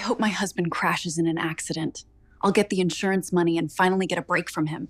hope my husband crashes in an accident. I'll get the insurance money and finally get a break from him.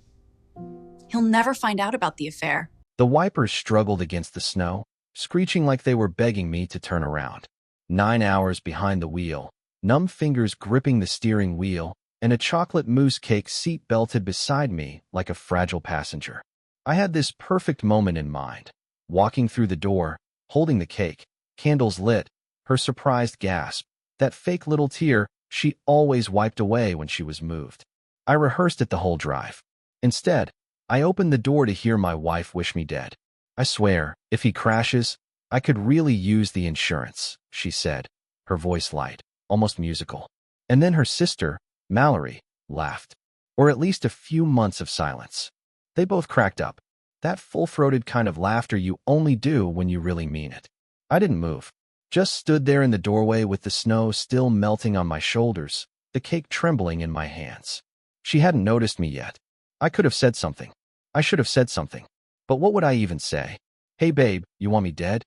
He'll never find out about the affair. The wipers struggled against the snow, screeching like they were begging me to turn around. 9 hours behind the wheel, numb fingers gripping the steering wheel, and a chocolate mousse cake seat belted beside me like a fragile passenger. I had this perfect moment in mind. Walking through the door, holding the cake, candles lit, her surprised gasp, that fake little tear she always wiped away when she was moved. I rehearsed it the whole drive. Instead, I opened the door to hear my wife wish me dead. I swear, if he crashes, I could really use the insurance, she said, her voice light, almost musical. And then her sister, Mallory, laughed. Or at least a few months of silence. They both cracked up. That full-throated kind of laughter you only do when you really mean it. I didn't move. Just stood there in the doorway with the snow still melting on my shoulders, the cake trembling in my hands. She hadn't noticed me yet. I could have said something. I should have said something. But what would I even say? Hey babe, you want me dead?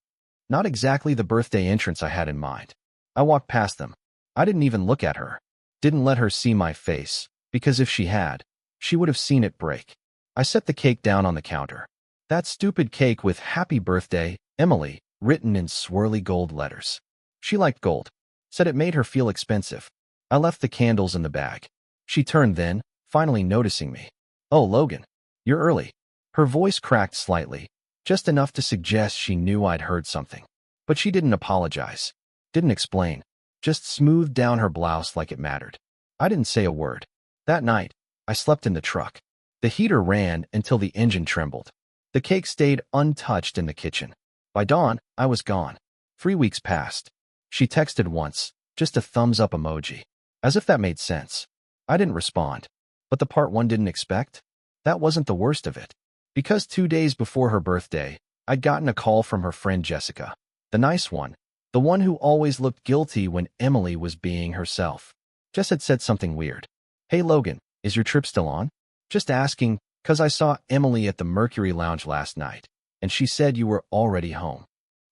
Not exactly the birthday entrance I had in mind. I walked past them. I didn't even look at her. Didn't let her see my face, because if she had, she would have seen it break. I set the cake down on the counter. That stupid cake with "Happy Birthday, Emily," written in swirly gold letters. She liked gold. Said it made her feel expensive. I left the candles in the bag. She turned then, finally noticing me. "Oh, Logan, you're early." Her voice cracked slightly, just enough to suggest she knew I'd heard something. But she didn't apologize. Didn't explain. Just smoothed down her blouse like it mattered. I didn't say a word. That night, I slept in the truck. The heater ran until the engine trembled. The cake stayed untouched in the kitchen. By dawn, I was gone. 3 weeks passed. She texted once, just a thumbs-up emoji. As if that made sense. I didn't respond. But the part one didn't expect? That wasn't the worst of it. Because 2 days before her birthday, I'd gotten a call from her friend Jessica. The nice one. The one who always looked guilty when Emily was being herself. Jess had said something weird. "Hey Logan, is your trip still on? Just asking, 'cause I saw Emily at the Mercury Lounge last night, and she said you were already home."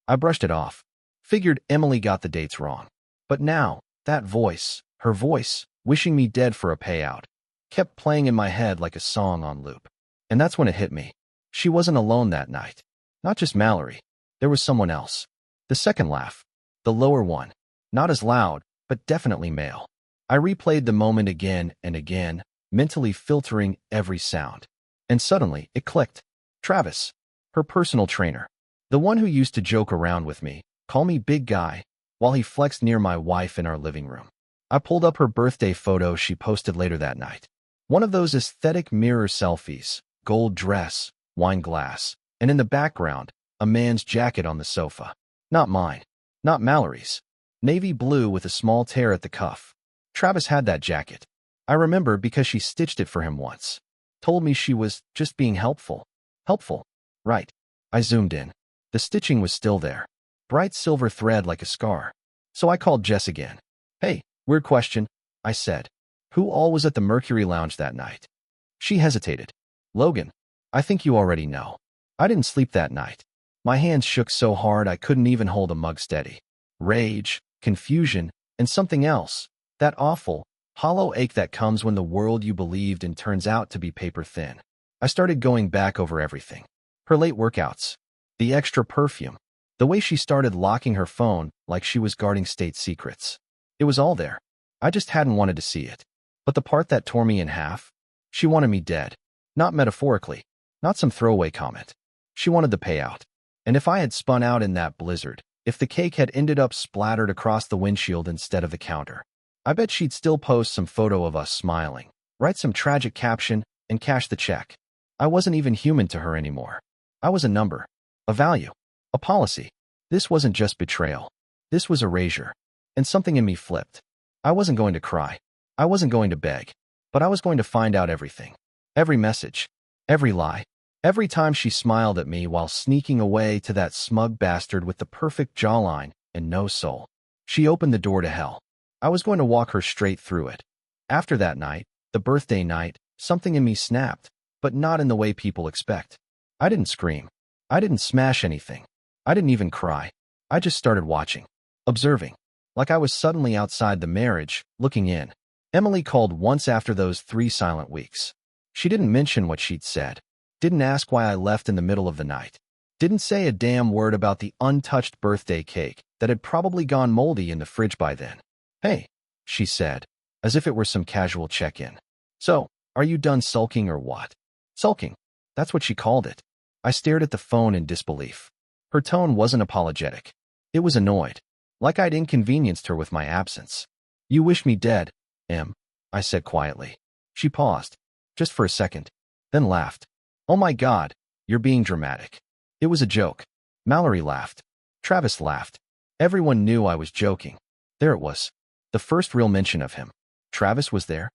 I brushed it off. Figured Emily got the dates wrong. But now, that voice, her voice, wishing me dead for a payout, kept playing in my head like a song on loop. And that's when it hit me. She wasn't alone that night. Not just Mallory. There was someone else. The second laugh. The lower one. Not as loud, but definitely male. I replayed the moment again and again, mentally filtering every sound. And suddenly, it clicked. Travis. Her personal trainer. The one who used to joke around with me, call me big guy, while he flexed near my wife in our living room. I pulled up her birthday photo she posted later that night. One of those aesthetic mirror selfies, gold dress, wine glass, and in the background, a man's jacket on the sofa. Not mine. Not Mallory's. Navy blue with a small tear at the cuff. Travis had that jacket. I remember because she stitched it for him once. Told me she was just being helpful. Helpful. Right. I zoomed in. The stitching was still there. Bright silver thread like a scar. So I called Jess again. "Hey, weird question," I said. "Who all was at the Mercury Lounge that night?" She hesitated. "Logan, I think you already know. I didn't sleep that night. My hands shook so hard I couldn't even hold a mug steady. Rage, confusion, and something else. That awful, hollow ache that comes when the world you believed in turns out to be paper thin." I started going back over everything. Her late workouts. The extra perfume. The way she started locking her phone like she was guarding state secrets. It was all there. I just hadn't wanted to see it. But the part that tore me in half? She wanted me dead. Not metaphorically. Not some throwaway comment. She wanted the payout. And if I had spun out in that blizzard, if the cake had ended up splattered across the windshield instead of the counter, I bet she'd still post some photo of us smiling, write some tragic caption, and cash the check. I wasn't even human to her anymore. I was a number. A value. A policy. This wasn't just betrayal. This was erasure. And something in me flipped. I wasn't going to cry. I wasn't going to beg. But I was going to find out everything. Every message. Every lie. Every time she smiled at me while sneaking away to that smug bastard with the perfect jawline and no soul. She opened the door to hell. I was going to walk her straight through it. After that night, the birthday night, something in me snapped, but not in the way people expect. I didn't scream. I didn't smash anything. I didn't even cry. I just started watching. Observing. like I was suddenly outside the marriage, looking in. Emily called once after those 3 silent weeks. She didn't mention what she'd said. Didn't ask why I left in the middle of the night. Didn't say a damn word about the untouched birthday cake that had probably gone moldy in the fridge by then. "Hey," she said, as if it were some casual check-in. "So, are you done sulking or what?" Sulking. That's what she called it. I stared at the phone in disbelief. Her tone wasn't apologetic. It was annoyed, like I'd inconvenienced her with my absence. "You wish me dead, Em," I said quietly. She paused, just for a second, then laughed. "Oh my God, you're being dramatic." It was a joke. Mallory laughed. Travis laughed. Everyone knew I was joking. There it was. The first real mention of him. Travis was there?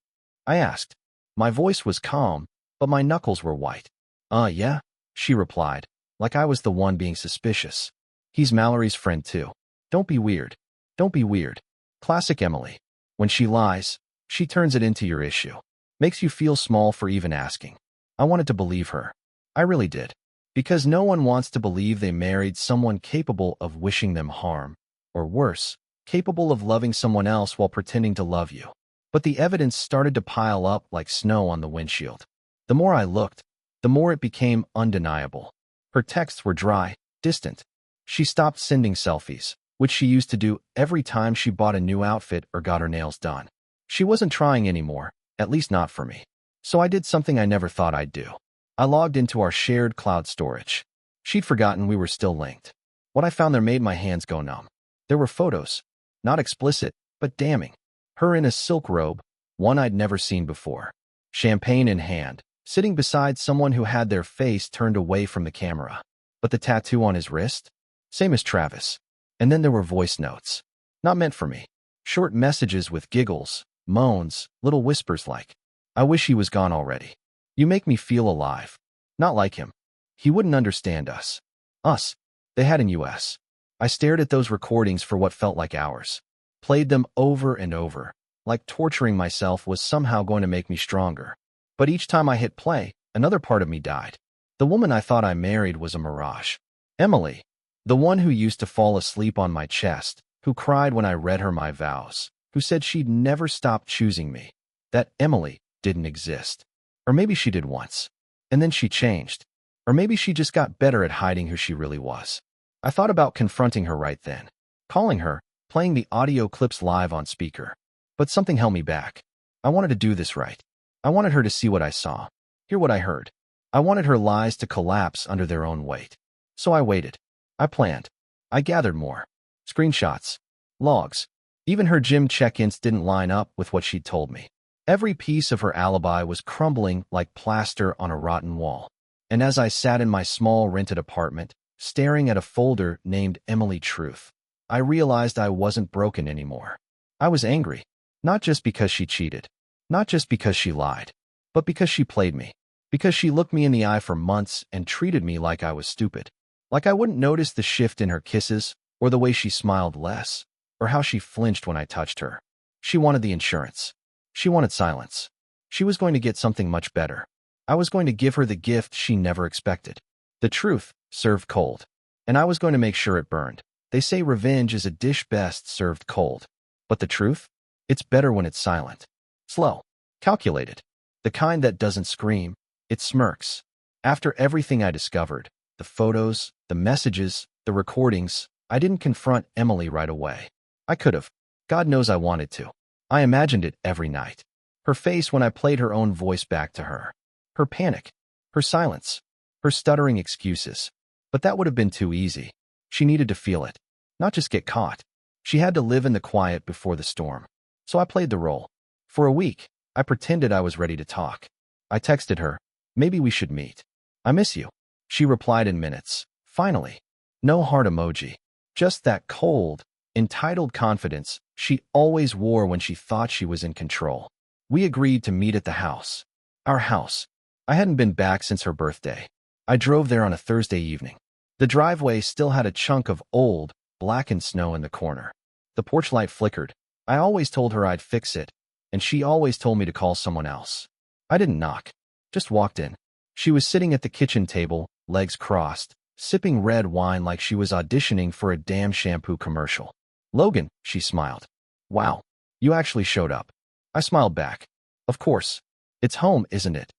I asked. My voice was calm, but my knuckles were white. Yeah," she replied, like I was the one being suspicious. "He's Mallory's friend too. Don't be weird. Don't be weird." Classic Emily. When she lies, she turns it into your issue. Makes you feel small for even asking. I wanted to believe her. I really did. Because no one wants to believe they married someone capable of wishing them harm, or worse, capable of loving someone else while pretending to love you. But the evidence started to pile up like snow on the windshield. The more I looked, the more it became undeniable. Her texts were dry, distant. She stopped sending selfies, which she used to do every time she bought a new outfit or got her nails done. She wasn't trying anymore, at least not for me. So I did something I never thought I'd do. I logged into our shared cloud storage. She'd forgotten we were still linked. What I found there made my hands go numb. There were photos. Not explicit, but damning. Her in a silk robe, one I'd never seen before. Champagne in hand, sitting beside someone who had their face turned away from the camera. But the tattoo on his wrist? Same as Travis. And then there were voice notes. Not meant for me. Short messages with giggles, moans, little whispers like, "I wish he was gone already. You make me feel alive." Not like him. He wouldn't understand us. Us. They had in US. I stared at those recordings for what felt like hours. Played them over and over, like torturing myself was somehow going to make me stronger. But each time I hit play, another part of me died. The woman I thought I married was a mirage. Emily. The one who used to fall asleep on my chest, who cried when I read her my vows, who said she'd never stop choosing me. That Emily didn't exist. Or maybe she did once. And then she changed. Or maybe she just got better at hiding who she really was. I thought about confronting her right then. Calling her, playing the audio clips live on speaker. But something held me back. I wanted to do this right. I wanted her to see what I saw. Hear what I heard. I wanted her lies to collapse under their own weight. So I waited. I planned. I gathered more. Screenshots. Logs. Even her gym check-ins didn't line up with what she'd told me. Every piece of her alibi was crumbling like plaster on a rotten wall. And as I sat in my small rented apartment, staring at a folder named Emily Truth, I realized I wasn't broken anymore. I was angry. Not just because she cheated. Not just because she lied. But because she played me. Because she looked me in the eye for months and treated me like I was stupid. Like I wouldn't notice the shift in her kisses, or the way she smiled less, or how she flinched when I touched her. She wanted the insurance. She wanted silence. She was going to get something much better. I was going to give her the gift she never expected. The truth, served cold. And I was going to make sure it burned. They say revenge is a dish best served cold. But the truth? It's better when it's silent. Slow. Calculated. The kind that doesn't scream. It smirks. After everything I discovered, the photos, the messages, the recordings, I didn't confront Emily right away. I could have. God knows I wanted to. I imagined it every night. Her face when I played her own voice back to her. Her panic. Her silence. Her stuttering excuses. But that would have been too easy. She needed to feel it. Not just get caught. She had to live in the quiet before the storm. So I played the role. For a week, I pretended I was ready to talk. I texted her, "Maybe we should meet. I miss you." She replied in minutes. Finally. No heart emoji. Just that cold, entitled confidence she always wore when she thought she was in control. We agreed to meet at the house. Our house. I hadn't been back since her birthday. I drove there on a Thursday evening. The driveway still had a chunk of old, blackened snow in the corner. The porch light flickered. I always told her I'd fix it, and she always told me to call someone else. I didn't knock. Just walked in. She was sitting at the kitchen table, legs crossed, sipping red wine like she was auditioning for a damn shampoo commercial. Logan, she smiled. Wow, you actually showed up. I smiled back. Of course. It's home, isn't it?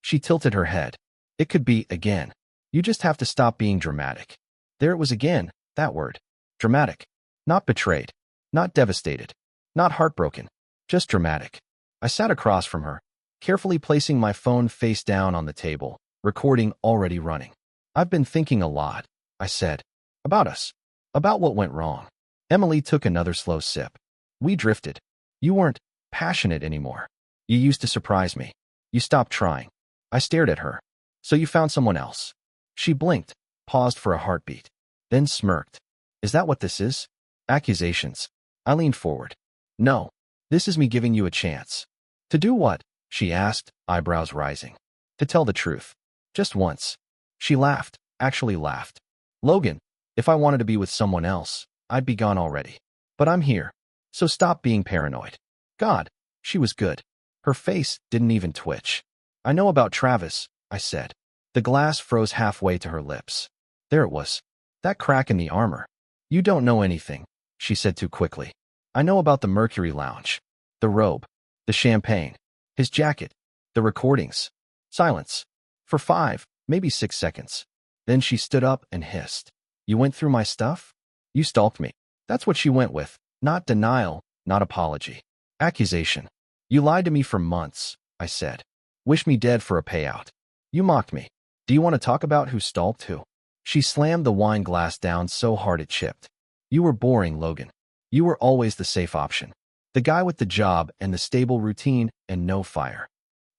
She tilted her head. It could be, again. You just have to stop being dramatic. There it was again, that word. Dramatic. Not betrayed. Not devastated. Not heartbroken. Just dramatic. I sat across from her, carefully placing my phone face down on the table, recording already running. I've been thinking a lot, I said. About us. About what went wrong. Emily took another slow sip. We drifted. You weren't passionate anymore. You used to surprise me. You stopped trying. I stared at her. So you found someone else. She blinked, paused for a heartbeat, then smirked. Is that what this is? Accusations. I leaned forward. No. This is me giving you a chance. To do what? She asked, eyebrows rising. To tell the truth. Just once. She laughed, actually laughed. Logan, if I wanted to be with someone else, I'd be gone already. But I'm here. So stop being paranoid. God, she was good. Her face didn't even twitch. I know about Travis, I said. The glass froze halfway to her lips. There it was. That crack in the armor. You don't know anything, she said too quickly. I know about the Mercury Lounge. The robe. The champagne. His jacket. The recordings. Silence. For 5, maybe 6 seconds. Then she stood up and hissed. You went through my stuff? You stalked me. That's what she went with. Not denial, not apology. Accusation. You lied to me for months, I said. Wish me dead for a payout. You mocked me. Do you want to talk about who stalked who? She slammed the wine glass down so hard it chipped. You were boring, Logan. You were always the safe option. The guy with the job and the stable routine and no fire.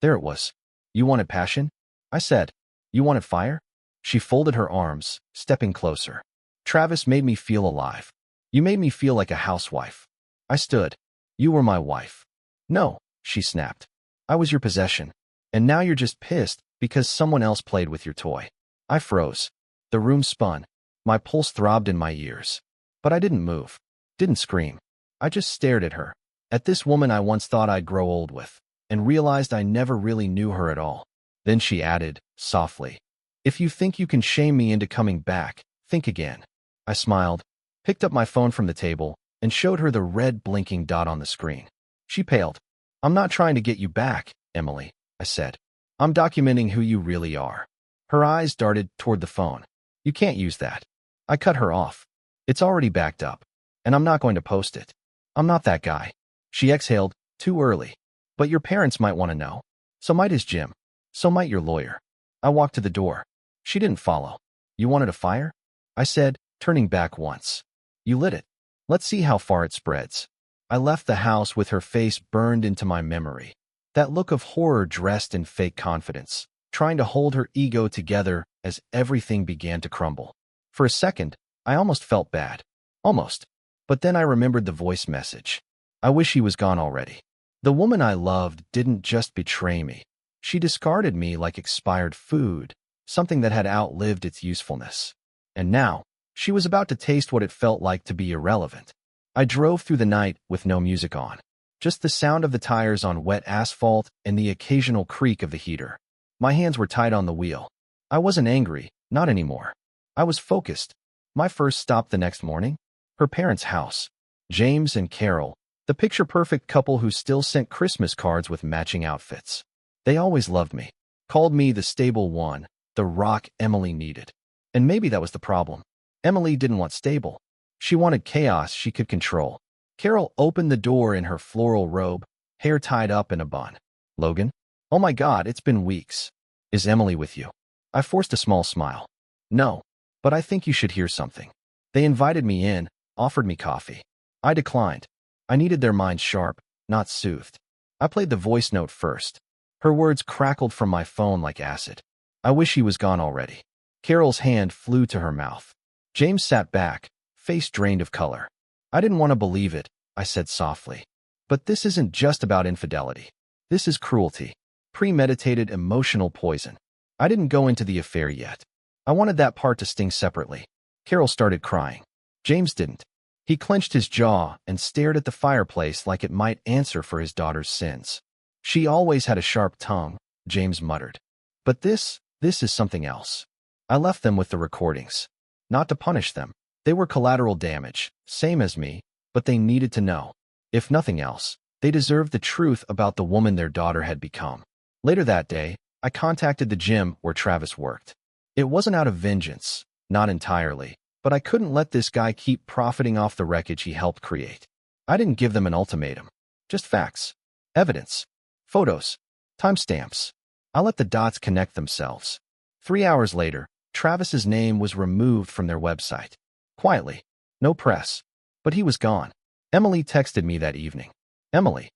There it was. You wanted passion? I said. You wanted fire? She folded her arms, stepping closer. Travis made me feel alive. You made me feel like a housewife. I stood. You were my wife. No, she snapped. I was your possession. And now you're just pissed because someone else played with your toy. I froze. The room spun. My pulse throbbed in my ears. But I didn't move. Didn't scream. I just stared at her. At this woman I once thought I'd grow old with, and realized I never really knew her at all. Then she added, softly, if you think you can shame me into coming back, think again. I smiled, picked up my phone from the table, and showed her the red blinking dot on the screen. She paled. I'm not trying to get you back, Emily, I said. I'm documenting who you really are. Her eyes darted toward the phone. You can't use that. I cut her off. It's already backed up, and I'm not going to post it. I'm not that guy. She exhaled, too early. But your parents might want to know. So might his Jim. So might your lawyer. I walked to the door. She didn't follow. You wanted a fire? I said, turning back once. You lit it. Let's see how far it spreads. I left the house with her face burned into my memory. That look of horror dressed in fake confidence, trying to hold her ego together as everything began to crumble. For a second, I almost felt bad. Almost. But then I remembered the voice message. I wish he was gone already. The woman I loved didn't just betray me. She discarded me like expired food, something that had outlived its usefulness. And now, she was about to taste what it felt like to be irrelevant. I drove through the night with no music on. Just the sound of the tires on wet asphalt and the occasional creak of the heater. My hands were tied on the wheel. I wasn't angry, not anymore. I was focused. My first stop the next morning? Her parents' house. James and Carol, the picture-perfect couple who still sent Christmas cards with matching outfits. They always loved me, called me the stable one, the rock Emily needed. And maybe that was the problem. Emily didn't want stable. She wanted chaos she could control. Carol opened the door in her floral robe, hair tied up in a bun. Logan? Oh my God, it's been weeks. Is Emily with you? I forced a small smile. No, but I think you should hear something. They invited me in, offered me coffee. I declined. I needed their minds sharp, not soothed. I played the voice note first. Her words crackled from my phone like acid. I wish he was gone already. Carol's hand flew to her mouth. James sat back, face drained of color. I didn't want to believe it, I said softly. But this isn't just about infidelity. This is cruelty. Premeditated emotional poison. I didn't go into the affair yet. I wanted that part to sting separately. Carol started crying. James didn't. He clenched his jaw and stared at the fireplace like it might answer for his daughter's sins. She always had a sharp tongue, James muttered. But this is something else. I left them with the recordings. Not to punish them. They were collateral damage, same as me, but they needed to know. If nothing else, they deserved the truth about the woman their daughter had become. Later that day, I contacted the gym where Travis worked. It wasn't out of vengeance, not entirely, but I couldn't let this guy keep profiting off the wreckage he helped create. I didn't give them an ultimatum, just facts, evidence, photos, timestamps. I let the dots connect themselves. 3 hours later, Travis's name was removed from their website. Quietly, no press, but he was gone. Emily texted me that evening. Emily,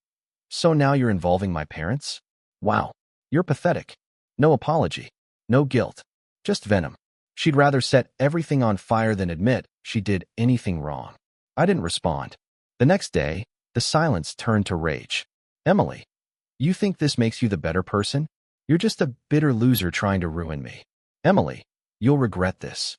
so now you're involving my parents? Wow, you're pathetic. No apology, no guilt, just venom. She'd rather set everything on fire than admit she did anything wrong. I didn't respond. The next day, the silence turned to rage. Emily, you think this makes you the better person? You're just a bitter loser trying to ruin me. Emily, you'll regret this.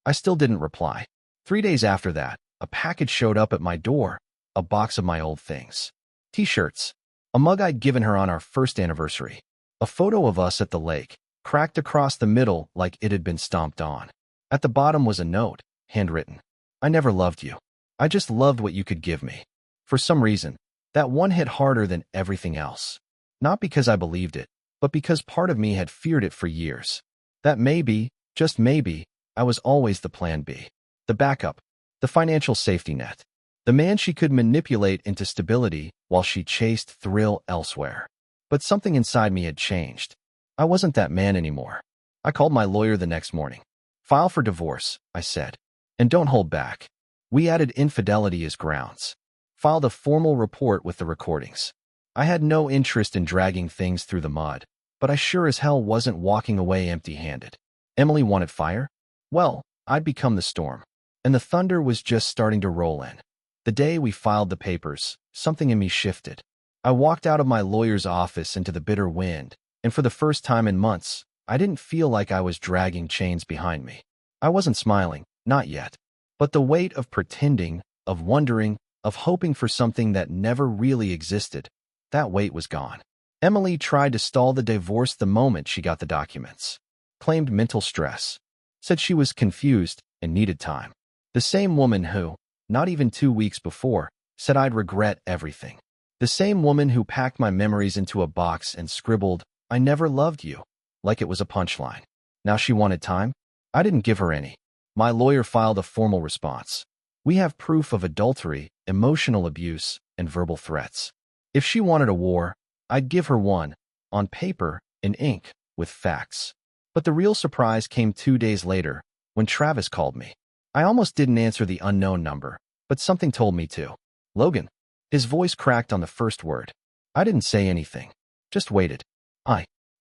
I still didn't reply. 3 days after that, a package showed up at my door, a box of my old things. T-shirts, a mug I'd given her on our first anniversary, a photo of us at the lake, cracked across the middle like it had been stomped on. At the bottom was a note, handwritten. I never loved you. I just loved what you could give me. For some reason, that one hit harder than everything else. Not because I believed it, but because part of me had feared it for years. That maybe, just maybe, I was always the plan B. The backup, the financial safety net. The man she could manipulate into stability while she chased thrill elsewhere. But something inside me had changed. I wasn't that man anymore. I called my lawyer the next morning. File for divorce, I said. And don't hold back. We added infidelity as grounds. Filed a formal report with the recordings. I had no interest in dragging things through the mud, but I sure as hell wasn't walking away empty-handed. Emily wanted fire? Well, I'd become the storm. And the thunder was just starting to roll in. The day we filed the papers, something in me shifted. I walked out of my lawyer's office into the bitter wind, and for the first time in months, I didn't feel like I was dragging chains behind me. I wasn't smiling, not yet. But the weight of pretending, of wondering, of hoping for something that never really existed, that weight was gone. Emily tried to stall the divorce the moment she got the documents. Claimed mental stress. Said she was confused and needed time. The same woman who, not even 2 weeks before, said I'd regret everything. The same woman who packed my memories into a box and scribbled, "I never loved you," like it was a punchline. Now she wanted time? I didn't give her any. My lawyer filed a formal response. We have proof of adultery, emotional abuse, and verbal threats. If she wanted a war, I'd give her one, on paper, in ink, with facts. But the real surprise came 2 days later, when Travis called me. I almost didn't answer the unknown number, but something told me to. Logan. His voice cracked on the first word. I didn't say anything. Just waited.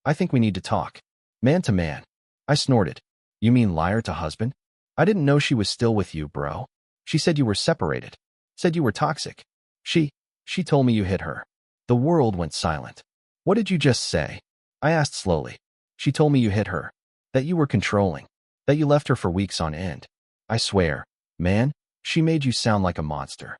I think we need to talk. Man to man. I snorted. You mean liar to husband? I didn't know she was still with you, bro. She said you were separated. Said you were toxic. She told me you hit her. The world went silent. What did you just say? I asked slowly. She told me you hit her. That you were controlling. That you left her for weeks on end. I swear, man, she made you sound like a monster.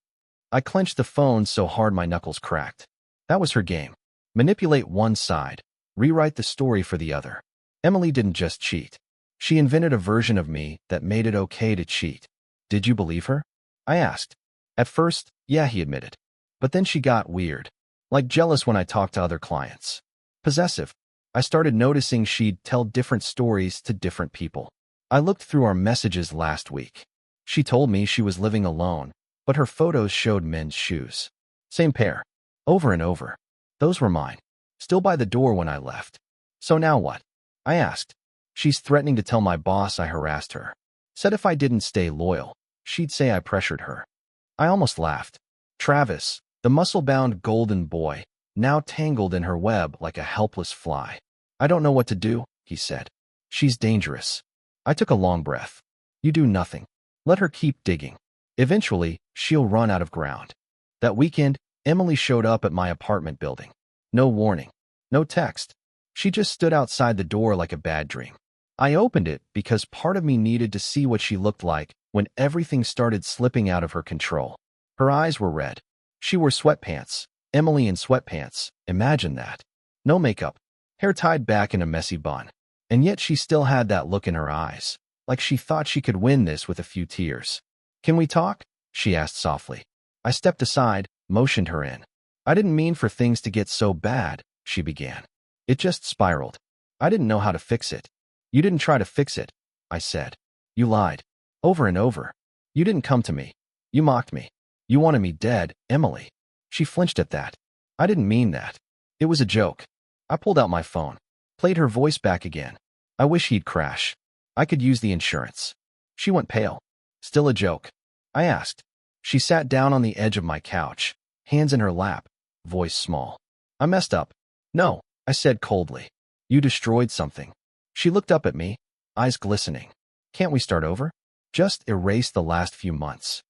I clenched the phone so hard my knuckles cracked. That was her game. Manipulate one side. Rewrite the story for the other. Emily didn't just cheat. She invented a version of me that made it okay to cheat. Did you believe her? I asked. At first, yeah, he admitted. But then she got weird. Like jealous when I talked to other clients. Possessive. I started noticing she'd tell different stories to different people. I looked through our messages last week. She told me she was living alone, but her photos showed men's shoes. Same pair. Over and over. Those were mine. Still by the door when I left. So now what? I asked. She's threatening to tell my boss I harassed her. Said if I didn't stay loyal, she'd say I pressured her. I almost laughed. Travis, the muscle-bound golden boy, now tangled in her web like a helpless fly. I don't know what to do, he said. She's dangerous. I took a long breath. You do nothing. Let her keep digging. Eventually, she'll run out of ground. That weekend, Emily showed up at my apartment building. No warning. No text. She just stood outside the door like a bad dream. I opened it because part of me needed to see what she looked like when everything started slipping out of her control. Her eyes were red. She wore sweatpants. Emily in sweatpants. Imagine that. No makeup. Hair tied back in a messy bun. And yet she still had that look in her eyes, like she thought she could win this with a few tears. Can we talk? She asked softly. I stepped aside, motioned her in. I didn't mean for things to get so bad, she began. It just spiraled. I didn't know how to fix it. You didn't try to fix it, I said. You lied. Over and over. You didn't come to me. You mocked me. You wanted me dead, Emily. She flinched at that. I didn't mean that. It was a joke. I pulled out my phone, played her voice back again. I wish he'd crash. I could use the insurance. She went pale. Still a joke? I asked. She sat down on the edge of my couch, hands in her lap, voice small. I messed up. No, I said coldly. You destroyed something. She looked up at me, eyes glistening. Can't we start over? Just erase the last few months.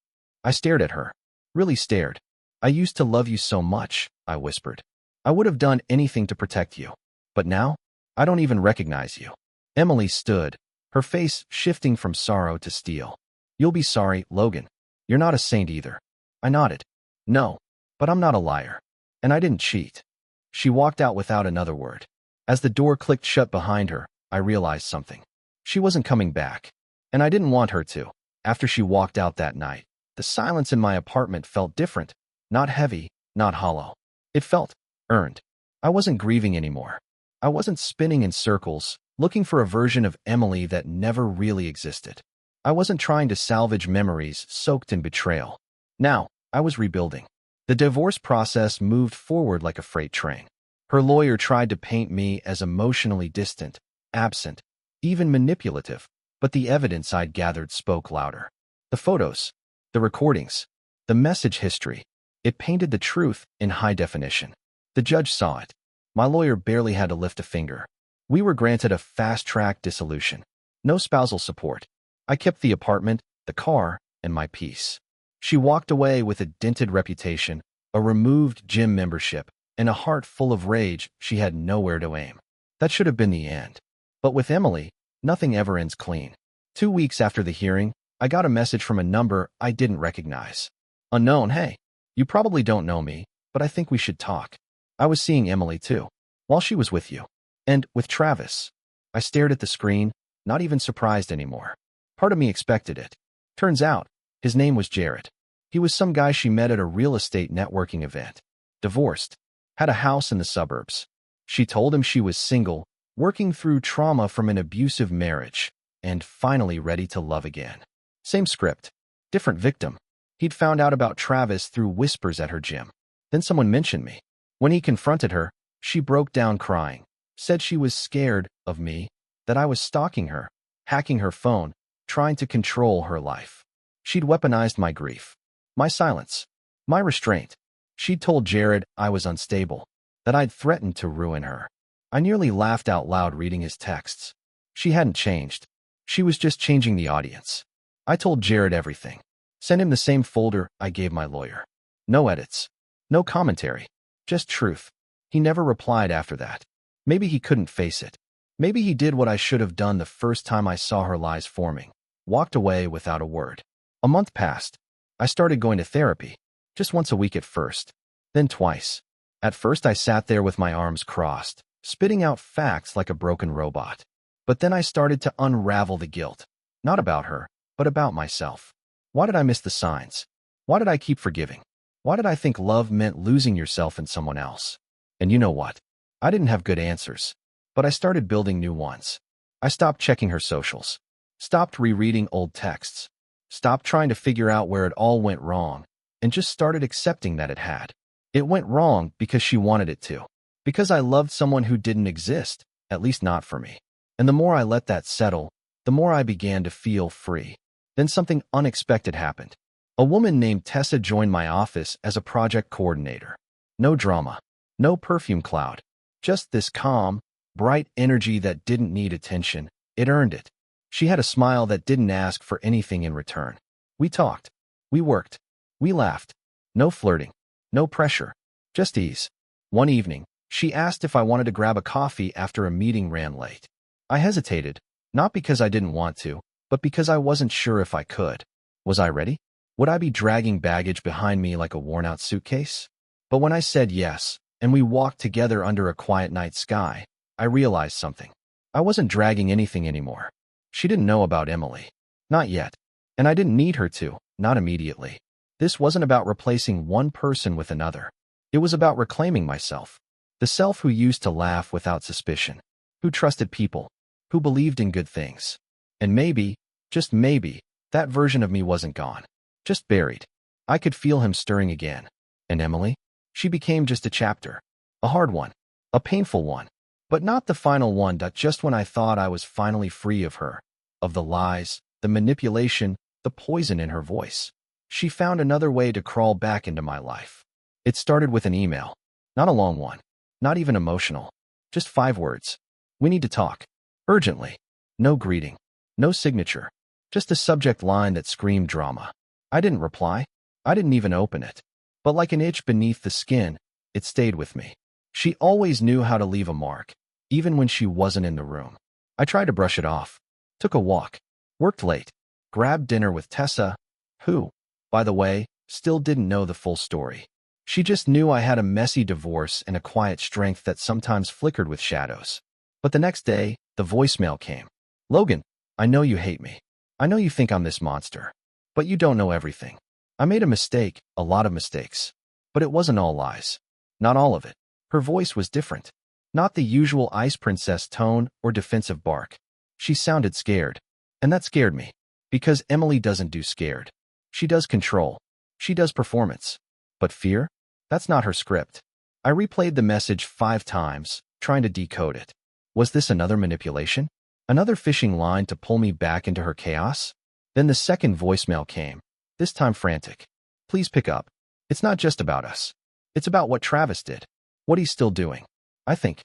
I stared at her. Really stared. I used to love you so much, I whispered. I would have done anything to protect you. But now, I don't even recognize you. Emily stood, her face shifting from sorrow to steel. You'll be sorry, Logan. You're not a saint either. I nodded. No, but I'm not a liar. And I didn't cheat. She walked out without another word. As the door clicked shut behind her, I realized something. She wasn't coming back. And I didn't want her to. After she walked out that night, the silence in my apartment felt different. Not heavy, not hollow. It felt earned. I wasn't grieving anymore. I wasn't spinning in circles, looking for a version of Emily that never really existed. I wasn't trying to salvage memories soaked in betrayal. Now, I was rebuilding. The divorce process moved forward like a freight train. Her lawyer tried to paint me as emotionally distant, absent, even manipulative, but the evidence I'd gathered spoke louder. The photos, the recordings, the message history, it painted the truth in high definition. The judge saw it. My lawyer barely had to lift a finger. We were granted a fast-track dissolution. No spousal support. I kept the apartment, the car, and my peace. She walked away with a dented reputation, a removed gym membership, and a heart full of rage she had nowhere to aim. That should have been the end. But with Emily, nothing ever ends clean. 2 weeks after the hearing, I got a message from a number I didn't recognize. Unknown, hey, you probably don't know me, but I think we should talk. I was seeing Emily too, while she was with you. And with Travis. I stared at the screen, not even surprised anymore. Part of me expected it. Turns out, his name was Jared. He was some guy she met at a real estate networking event. Divorced. Had a house in the suburbs. She told him she was single, working through trauma from an abusive marriage, and finally ready to love again. Same script. Different victim. He'd found out about Travis through whispers at her gym. Then someone mentioned me. When he confronted her, she broke down crying, said she was scared of me, that I was stalking her, hacking her phone, trying to control her life. She'd weaponized my grief, my silence, my restraint. She'd told Jared I was unstable, that I'd threatened to ruin her. I nearly laughed out loud reading his texts. She hadn't changed. She was just changing the audience. I told Jared everything. Sent him the same folder I gave my lawyer. No edits. No commentary. Just truth. He never replied after that. Maybe he couldn't face it. Maybe he did what I should have done the first time I saw her lies forming. Walked away without a word. A month passed. I started going to therapy. Just once a week at first. Then twice. At first I sat there with my arms crossed, spitting out facts like a broken robot. But then I started to unravel the guilt. Not about her, but about myself. Why did I miss the signs? Why did I keep forgiving? Why did I think love meant losing yourself in someone else? And you know what? I didn't have good answers. But I started building new ones. I stopped checking her socials. Stopped rereading old texts. Stopped trying to figure out where it all went wrong, and just started accepting that it had. It went wrong because she wanted it to. Because I loved someone who didn't exist, at least not for me. And the more I let that settle, the more I began to feel free. Then something unexpected happened. A woman named Tessa joined my office as a project coordinator. No drama. No perfume cloud. Just this calm, bright energy that didn't need attention. It earned it. She had a smile that didn't ask for anything in return. We talked. We worked. We laughed. No flirting. No pressure. Just ease. One evening, she asked if I wanted to grab a coffee after a meeting ran late. I hesitated, not because I didn't want to, but because I wasn't sure if I could. Was I ready? Would I be dragging baggage behind me like a worn-out suitcase? But when I said yes, and we walked together under a quiet night sky, I realized something. I wasn't dragging anything anymore. She didn't know about Emily. Not yet. And I didn't need her to, not immediately. This wasn't about replacing one person with another. It was about reclaiming myself. The self who used to laugh without suspicion, who trusted people, who believed in good things. And maybe, just maybe, that version of me wasn't gone, just buried. I could feel him stirring again. And Emily? She became just a chapter. A hard one. A painful one. But not the final one. Just when I thought I was finally free of her, of the lies, the manipulation, the poison in her voice, she found another way to crawl back into my life. It started with an email. Not a long one. Not even emotional. Just 5 words. We need to talk. Urgently. No greeting. No signature. Just a subject line that screamed drama. I didn't reply. I didn't even open it. But like an itch beneath the skin, it stayed with me. She always knew how to leave a mark, even when she wasn't in the room. I tried to brush it off. Took a walk. Worked late. Grabbed dinner with Tessa, who, by the way, still didn't know the full story. She just knew I had a messy divorce and a quiet strength that sometimes flickered with shadows. But the next day, the voicemail came. Logan, I know you hate me. I know you think I'm this monster. But you don't know everything. I made a mistake, a lot of mistakes. But it wasn't all lies. Not all of it. Her voice was different. Not the usual ice princess tone or defensive bark. She sounded scared. And that scared me. Because Emily doesn't do scared. She does control. She does performance. But fear? That's not her script. I replayed the message 5 times, trying to decode it. Was this another manipulation? Another fishing line to pull me back into her chaos? Then the second voicemail came, this time frantic. Please pick up. It's not just about us. It's about what Travis did. What he's still doing. I think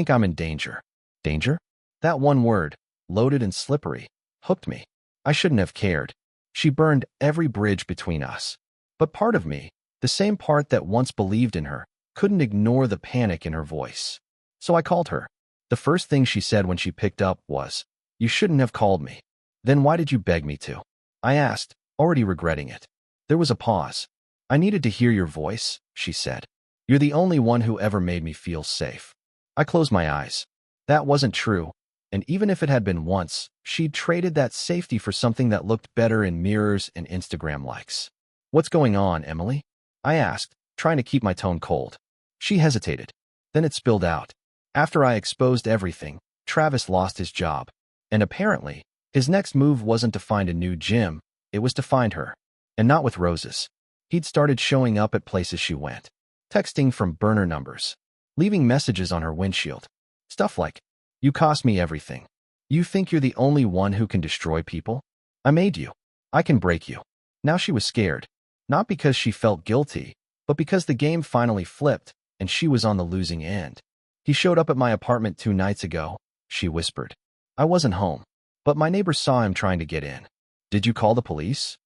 I'm in danger. Danger? That one word, loaded and slippery, hooked me. I shouldn't have cared. She burned every bridge between us. But part of me, the same part that once believed in her, couldn't ignore the panic in her voice. So I called her. The first thing she said when she picked up was, "You shouldn't have called me." "Then why did you beg me to?" I asked, already regretting it. There was a pause. "I needed to hear your voice," she said. "You're the only one who ever made me feel safe." I closed my eyes. That wasn't true. And even if it had been once, she'd traded that safety for something that looked better in mirrors and Instagram likes. "What's going on, Emily?" I asked, trying to keep my tone cold. She hesitated. Then it spilled out. After I exposed everything, Travis lost his job. And apparently, his next move wasn't to find a new gym, it was to find her. And not with roses. He'd started showing up at places she went. Texting from burner numbers. Leaving messages on her windshield. Stuff like, "You cost me everything. You think you're the only one who can destroy people? I made you. I can break you." Now she was scared. Not because she felt guilty, but because the game finally flipped, and she was on the losing end. "He showed up at my apartment 2 nights ago," she whispered. "I wasn't home, but my neighbor saw him trying to get in." "Did you call the police?"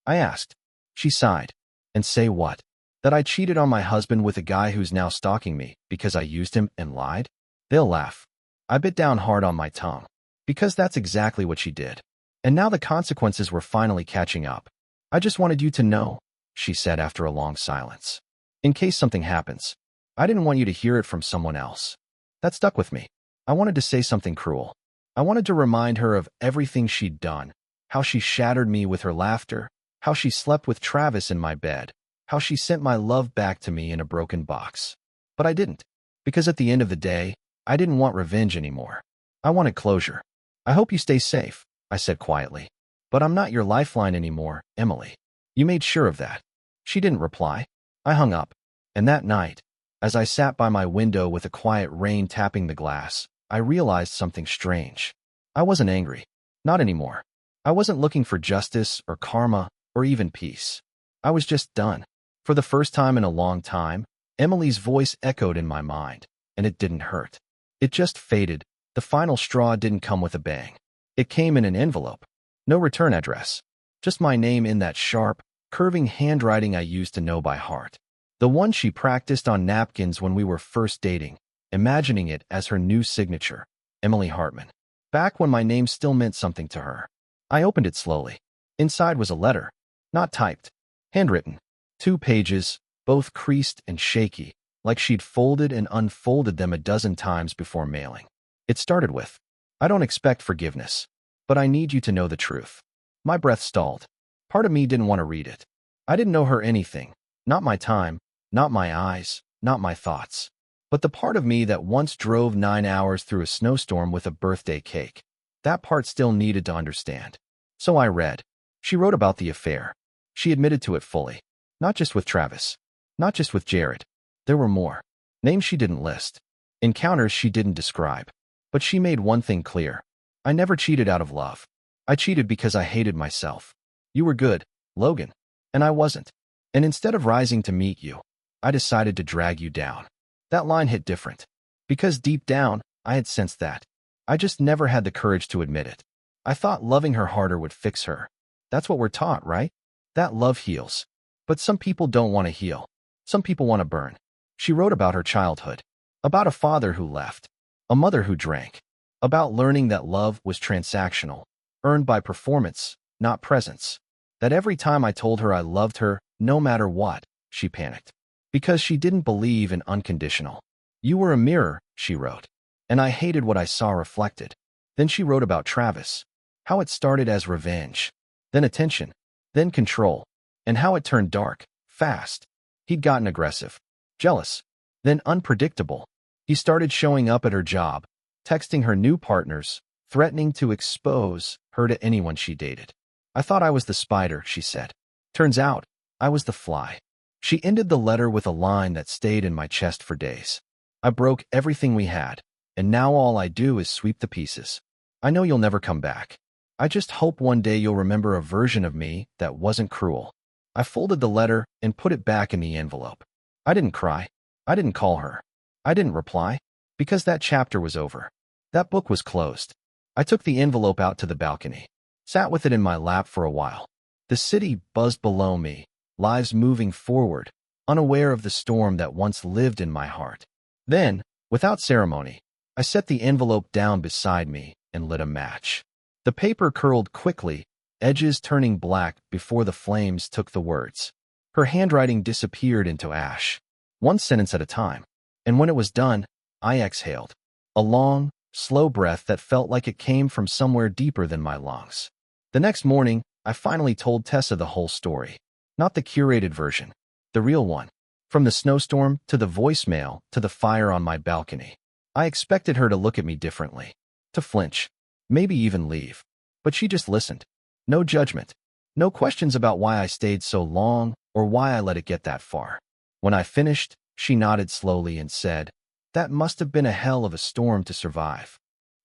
I asked. She sighed. "And say what? That I cheated on my husband with a guy who's now stalking me because I used him and lied? They'll laugh." I bit down hard on my tongue. Because that's exactly what she did. And now the consequences were finally catching up. "I just wanted you to know," she said after a long silence. "In case something happens. I didn't want you to hear it from someone else." That stuck with me. I wanted to say something cruel. I wanted to remind her of everything she'd done, how she shattered me with her laughter, how she slept with Travis in my bed, how she sent my love back to me in a broken box. But I didn't. Because at the end of the day, I didn't want revenge anymore. I wanted closure. "I hope you stay safe," I said quietly. "But I'm not your lifeline anymore, Emily. You made sure of that." She didn't reply. I hung up. And that night, as I sat by my window with a quiet rain tapping the glass, I realized something strange. I wasn't angry. Not anymore. I wasn't looking for justice or karma or even peace. I was just done. For the first time in a long time, Emily's voice echoed in my mind, and it didn't hurt. It just faded. The final straw didn't come with a bang. It came in an envelope. No return address. Just my name in that sharp, curving handwriting I used to know by heart. The one she practiced on napkins when we were first dating, imagining it as her new signature, Emily Hartman. Back when my name still meant something to her. I opened it slowly. Inside was a letter. Not typed. Handwritten. 2 pages, both creased and shaky, like she'd folded and unfolded them a dozen times before mailing. It started with, "I don't expect forgiveness, but I need you to know the truth." My breath stalled. Part of me didn't want to read it. I didn't know her anything. Not my time, not my eyes, not my thoughts. But the part of me that once drove 9 hours through a snowstorm with a birthday cake, that part still needed to understand. So I read. She wrote about the affair. She admitted to it fully. Not just with Travis. Not just with Jared. There were more. Names she didn't list. Encounters she didn't describe. But she made one thing clear. I never cheated out of love. I cheated because I hated myself. You were good, Logan. And I wasn't. And instead of rising to meet you, I decided to drag you down. That line hit different. Because deep down, I had sensed that. I just never had the courage to admit it. I thought loving her harder would fix her. That's what we're taught, right? That love heals. But some people don't want to heal. Some people want to burn. She wrote about her childhood. About a father who left. A mother who drank. About learning that love was transactional. Earned by performance, not presence. That every time I told her I loved her, no matter what, she panicked. Because she didn't believe in unconditional. You were a mirror, she wrote. And I hated what I saw reflected. Then she wrote about Travis. How it started as revenge. Then attention. Then control. And how it turned dark, fast. He'd gotten aggressive. Jealous. Then unpredictable. He started showing up at her job, texting her new partners, threatening to expose her to anyone she dated. I thought I was the spider, she said. Turns out, I was the fly. She ended the letter with a line that stayed in my chest for days. I broke everything we had, and now all I do is sweep the pieces. I know you'll never come back. I just hope one day you'll remember a version of me that wasn't cruel. I folded the letter and put it back in the envelope. I didn't cry. I didn't call her. I didn't reply, because that chapter was over. That book was closed. I took the envelope out to the balcony, sat with it in my lap for a while. The city buzzed below me, lives moving forward, unaware of the storm that once lived in my heart. Then, without ceremony, I set the envelope down beside me and lit a match. The paper curled quickly, edges turning black before the flames took the words. Her handwriting disappeared into ash, one sentence at a time. And when it was done, I exhaled. A long, slow breath that felt like it came from somewhere deeper than my lungs. The next morning, I finally told Tessa the whole story. Not the curated version. The real one. From the snowstorm, to the voicemail, to the fire on my balcony. I expected her to look at me differently. To flinch. Maybe even leave. But she just listened. No judgment. No questions about why I stayed so long, or why I let it get that far. When I finished, she nodded slowly and said, "That must have been a hell of a storm to survive."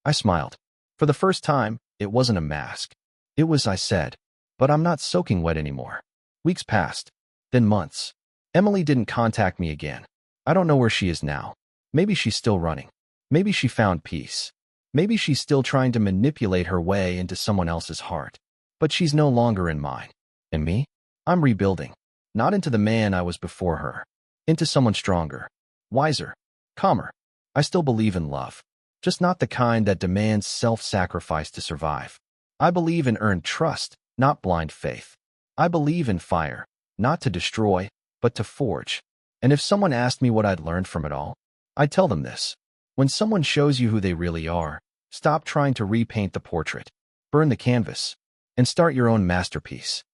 I smiled. For the first time, it wasn't a mask. It was, I said, "But I'm not soaking wet anymore." Weeks passed. Then months. Emily didn't contact me again. I don't know where she is now. Maybe she's still running. Maybe she found peace. Maybe she's still trying to manipulate her way into someone else's heart. But she's no longer in mine. And me? I'm rebuilding. Not into the man I was before her. Into someone stronger, wiser, calmer. I still believe in love. Just not the kind that demands self-sacrifice to survive. I believe in earned trust, not blind faith. I believe in fire, not to destroy, but to forge. And if someone asked me what I'd learned from it all, I'd tell them this. When someone shows you who they really are, stop trying to repaint the portrait. Burn the canvas. And start your own masterpiece.